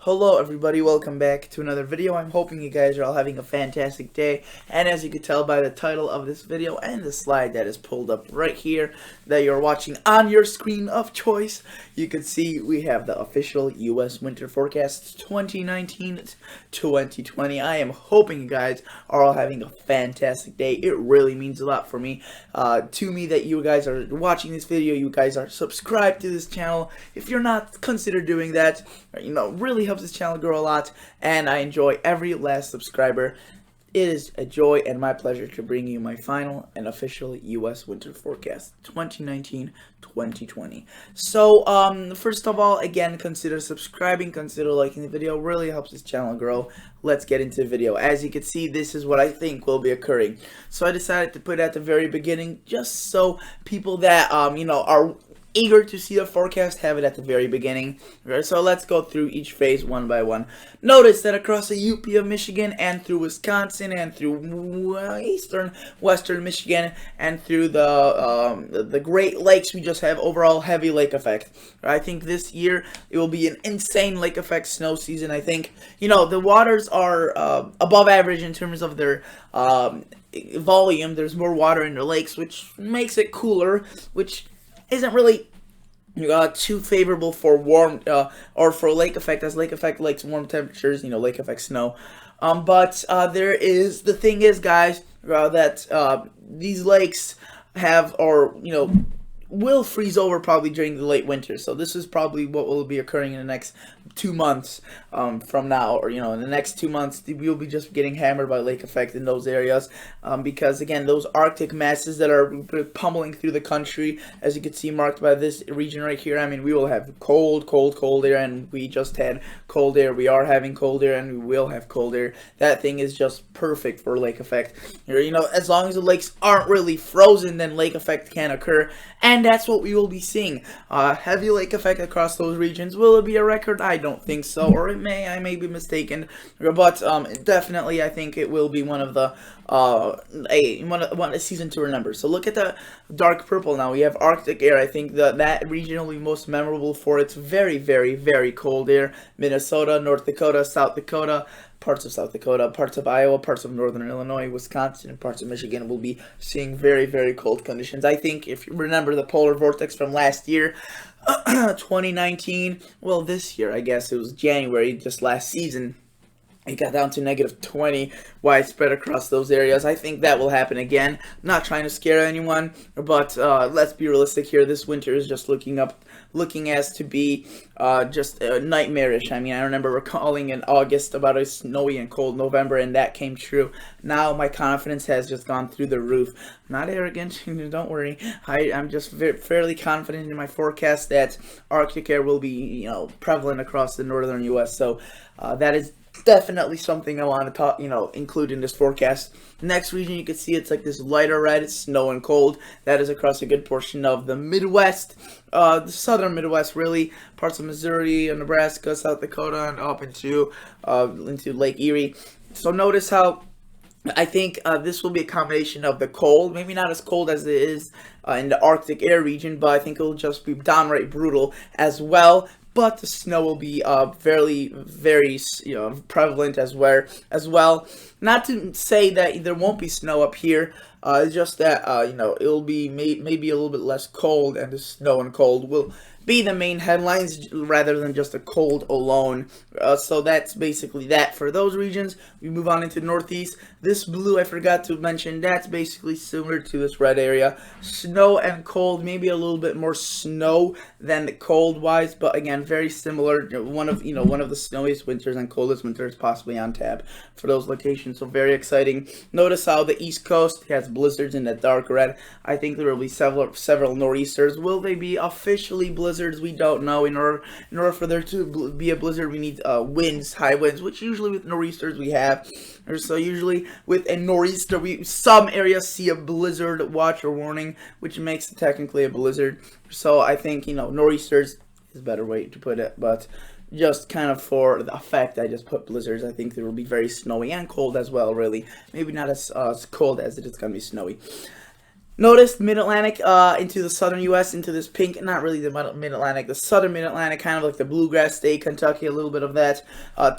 Hello everybody, welcome back to another video. I'm hoping you guys are all having a fantastic day, and as you can tell by the title of this video and the slide that is pulled up right here that you're watching on your screen of choice, you can see we have the official US winter forecast 2019-2020. I am hoping you guys are all having a fantastic day. It really means a lot for me, to me that you guys are watching this video, you guys are subscribed to this channel. If you're not, consider doing that. Really helps this channel grow a lot, and I enjoy every last subscriber. It is a joy and my pleasure to bring you my final and official US winter forecast 2019-2020. So first of all, again, consider subscribing, consider liking the video. Really helps this channel grow. Let's get into the video. As you can see, this is what I think will be occurring. So I decided to put it at the very beginning just so people that are eager to see the forecast have it at the very beginning. Right, so let's go through each phase one by one. Notice that across the UP of Michigan and through Wisconsin and through western Michigan and through the Great Lakes, we just have overall heavy lake effect. I think this year it will be an insane lake effect snow season. I think the waters are above average in terms of their volume. There's more water in the lakes, which makes it cooler, which isn't really too favorable for warm or for lake effect, as lake effect likes warm temperatures, lake effect snow. But the thing is, guys, that these lakes have, or will freeze over probably during the late winter. So this is probably what will be occurring in the next 2 months from now, or in the next 2 months we'll be just getting hammered by lake effect in those areas, because again, those Arctic masses that are pummeling through the country, as you can see marked by this region right here. I mean, we will have cold air, and we just had cold air. We are having cold air, and we will have cold air. That thing is just perfect for lake effect. As long as the lakes aren't really frozen, then lake effect can occur, and that's what we will be seeing. Heavy lake effect across those regions. Will it be a record? I don't think so, or I may be mistaken, but definitely I think it will be one of the a season to remember. So look at the dark purple now. We have Arctic air. I think that region will be most memorable for its very, very, very cold air. Minnesota, North Dakota, South Dakota, parts of South Dakota, parts of Iowa, parts of northern Illinois, Wisconsin, and parts of Michigan will be seeing very, very cold conditions. I think if you remember the polar vortex from last year, 2019, well, this year, I guess it was January, just last season, it got down to -20 widespread across those areas. I think that will happen again. Not trying to scare anyone, but let's be realistic here. This winter is just looking as to be just nightmarish. I mean, I remember recalling in August about a snowy and cold November, and that came true. Now my confidence has just gone through the roof. I'm not arrogant, don't worry. I'm just fairly confident in my forecast that Arctic air will be prevalent across the northern U.S. So that is definitely something I want to talk, include in this forecast. Next region, you can see it's like this lighter red. It's snow and cold. That is across a good portion of the Midwest, the southern Midwest, really. Parts of Missouri, Nebraska, South Dakota, and up into Lake Erie. So notice how I think this will be a combination of the cold, maybe not as cold as it is in the Arctic air region, but I think it will just be downright brutal as well. But the snow will be very prevalent as well. Not to say that there won't be snow up here. It's just that it'll be maybe a little bit less cold, and the snow and cold will be the main headlines rather than just a cold alone. So that's basically that for those regions. We move on into Northeast. This blue, I forgot to mention, that's basically similar to this red area. Snow and cold, maybe a little bit more snow than the cold wise, but again, very similar. One of the snowiest winters and coldest winters possibly on tap for those locations. So very exciting. Notice how the East Coast has blizzards in the dark red. I think there will be several nor'easters. Will they be officially blizzards? We don't know. In order for there to be a blizzard, we need winds, high winds, which usually with nor'easters we have. Or so usually with a nor'easter, some areas see a blizzard watch or warning, which makes it technically a blizzard. So I think nor'easters is a better way to put it, but just kind of for the effect, I just put blizzards. I think there will be very snowy and cold as well, really. Maybe not as cold as it is going to be snowy. Notice Mid-Atlantic into the southern U.S., into this pink, not really the Mid-Atlantic, the southern Mid-Atlantic, kind of like the bluegrass state, Kentucky, a little bit of that,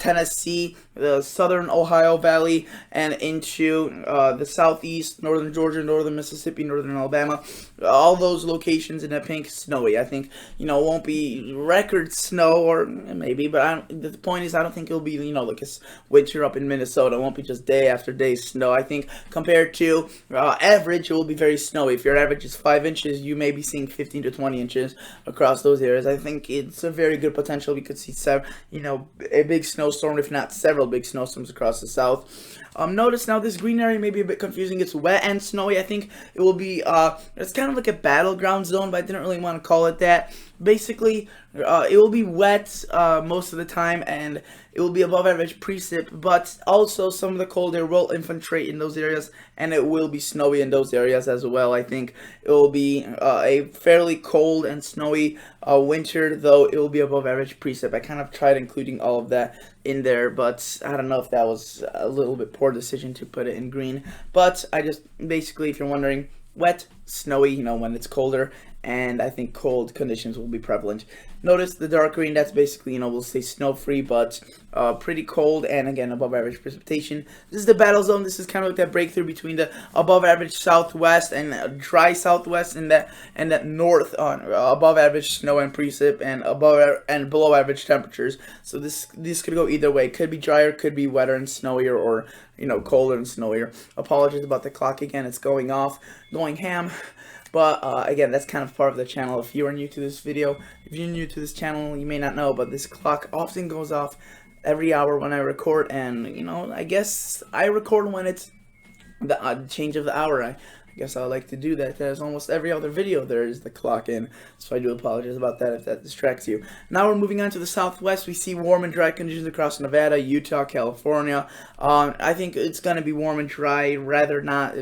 Tennessee, the southern Ohio Valley, and into the southeast, northern Georgia, northern Mississippi, northern Alabama. All those locations in the pink, snowy. I think, won't be record snow, or maybe, but the point is, I don't think it'll be, like a winter up in Minnesota. It won't be just day after day snow. I think compared to average, it will be very snowy. If your average is 5 inches, you may be seeing 15 to 20 inches across those areas. I think it's a very good potential. We could see a big snowstorm, if not several big snowstorms across the south. Notice now this green area may be a bit confusing. It's wet and snowy. I think it will be, it's kind of like a battleground zone, but I didn't really want to call it that. Basically, it will be wet most of the time, and it will be above average precip, but also some of the cold air will infiltrate in those areas, and it will be snowy in those areas as well. I think it will be a fairly cold and snowy winter, though it will be above average precip. I kind of tried including all of that in there, but I don't know if that was a little bit poor decision to put it in green. But I just, basically, if you're wondering, wet, snowy, when it's colder, and I think cold conditions will be prevalent. Notice the dark green, that's basically, we'll say snow-free, but pretty cold, and again, above average precipitation. This is the battle zone. This is kind of like that breakthrough between the above average southwest and dry southwest, and that north on above average snow and precip, and above and below average temperatures. So this could go either way. It could be drier, could be wetter and snowier, or colder and snowier. Apologies about the clock again. It's going off, going ham. But again, that's kind of part of the channel. If you are new to this video, if you're new to this channel, you may not know, but this clock often goes off every hour when I record, and I guess I record when it's the change of the hour. I guess I like to do that. There's almost every other video there is the clock in, so I do apologize about that if that distracts you. Now we're moving on to the southwest. We see warm and dry conditions across Nevada, Utah, California. I think it's going to be warm and dry, rather not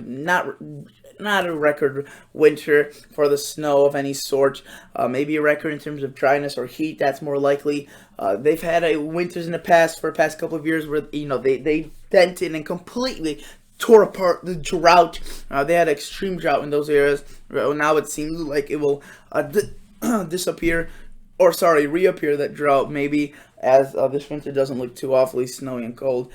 a record winter for the snow of any sort. Maybe a record in terms of dryness or heat. That's more likely. They've had winters in the past couple of years where they dented and completely tore apart the drought. They had extreme drought in those areas. Now it seems like it will disappear, or sorry, reappear, that drought, maybe, as this winter doesn't look too awfully snowy and cold.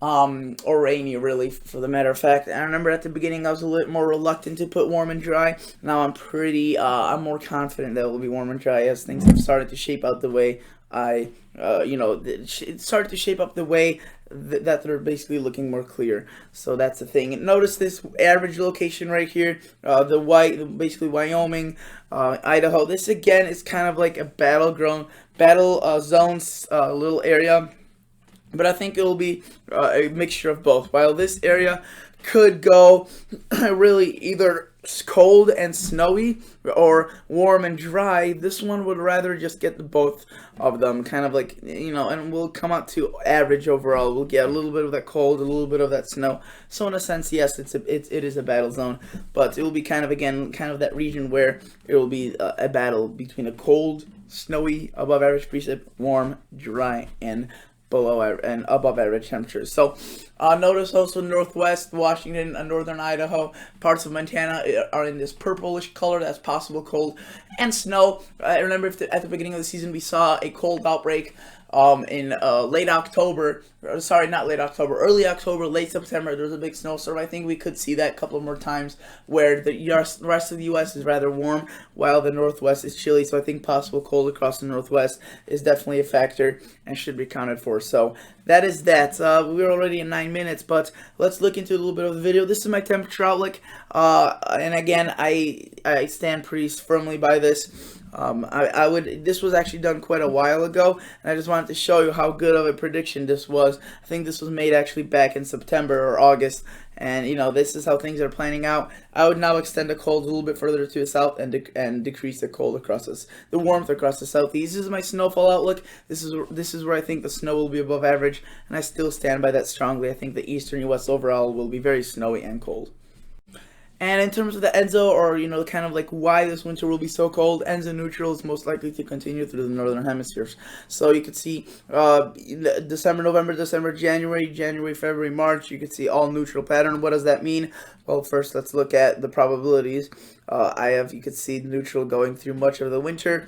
Or rainy, really, for the matter of fact. I remember at the beginning I was a little more reluctant to put warm and dry. Now I'm more confident that it will be warm and dry as things have started to shape out the way it started to shape up the way that they're basically looking more clear. So that's the thing. Notice this average location right here, basically Wyoming, Idaho. This again is kind of like a battle zones little area. But I think it will be a mixture of both. While this area could go really either cold and snowy or warm and dry, this one would rather just get the both of them, kind of like, and we'll come out to average overall. We'll get a little bit of that cold, a little bit of that snow. So in a sense, yes, it is a battle zone, but it will be kind of that region where it will be a battle between a cold, snowy, above average precip, warm, dry, and below and above average temperatures. So notice also northwest Washington and northern Idaho, parts of Montana are in this purplish color. That's possible cold and snow. I remember at the beginning of the season we saw a cold outbreak in late October, sorry, not late October, early October, late September. There was a big snowstorm. I think we could see that a couple more times, where the rest of the U.S. is rather warm, while the Northwest is chilly. So I think possible cold across the Northwest is definitely a factor and should be accounted for. So that is that. We're already in 9 minutes, but let's look into a little bit of the video. This is my temperature outlook, and again, I stand pretty firmly by this. This was actually done quite a while ago, and I just wanted to show you how good of a prediction this was. I think this was made actually back in September or August, and this is how things are planning out. I would now extend the cold a little bit further to the south and decrease the cold across the warmth across the southeast. This is my snowfall outlook. This is where I think the snow will be above average, and I still stand by that strongly. I think the eastern U.S. overall will be very snowy and cold. And in terms of the Enzo, or kind of like why this winter will be so cold, Enzo neutral is most likely to continue through the northern hemispheres. So you could see December, November, December, January, February, March. You could see all neutral pattern. What does that mean? Well, first let's look at the probabilities. You could see neutral going through much of the winter.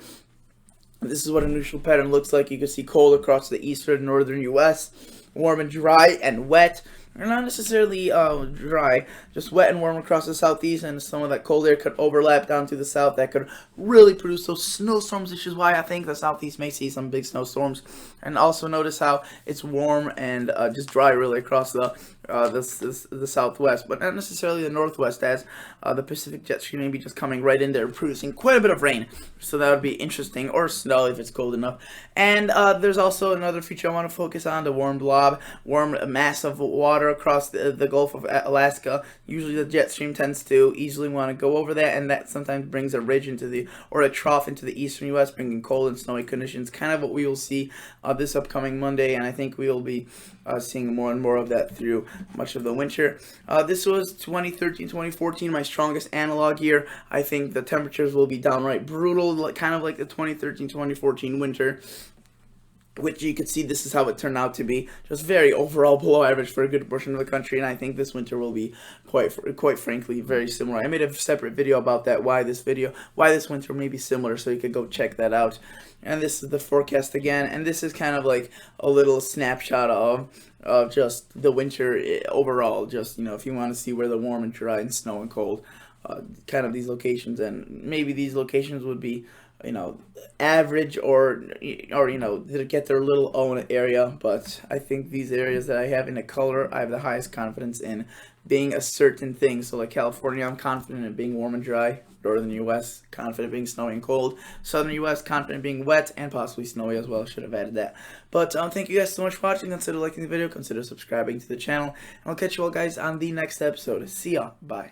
This is what a neutral pattern looks like. You can see cold across the eastern and northern U.S., warm and dry and wet. Or not necessarily dry, just wet and warm across the southeast, and some of that cold air could overlap down to the south. That could really produce those snowstorms, which is why I think the southeast may see some big snowstorms. And also notice how it's warm and just dry really across the southwest, but not necessarily the northwest, as the Pacific jet stream may be just coming right in there, producing quite a bit of rain. So that would be interesting, or snow if it's cold enough. And there's also another feature I want to focus on: the warm blob, warm mass of water across the Gulf of Alaska. Usually the jet stream tends to easily want to go over that, and that sometimes brings a ridge or a trough into the eastern U.S., bringing cold and snowy conditions. Kind of what we will see this upcoming Monday, and I think we will be seeing more and more of that through much of the winter. This was 2013-2014, my strongest analog year. I think the temperatures will be downright brutal, kind of like the 2013-2014 winter, which you could see this is how it turned out to be, just very overall below average for a good portion of the country. And I think this winter will be quite frankly very similar. I made a separate video about that, why this winter may be similar, so you could go check that out. And this is the forecast again, and this is kind of like a little snapshot of just the winter overall. Just if you want to see where the warm and dry and snow and cold, kind of these locations, and maybe these locations would be average or to get their little own area. But I think these areas that I have in the color, I have the highest confidence in being a certain thing. So like California, I'm confident in being warm and dry. Northern U.S., confident being snowy and cold. Southern U.S., confident being wet and possibly snowy as well. Should have added that. But thank you guys so much for watching. Consider liking the video. Consider subscribing to the channel. And I'll catch you all guys on the next episode. See ya. Bye.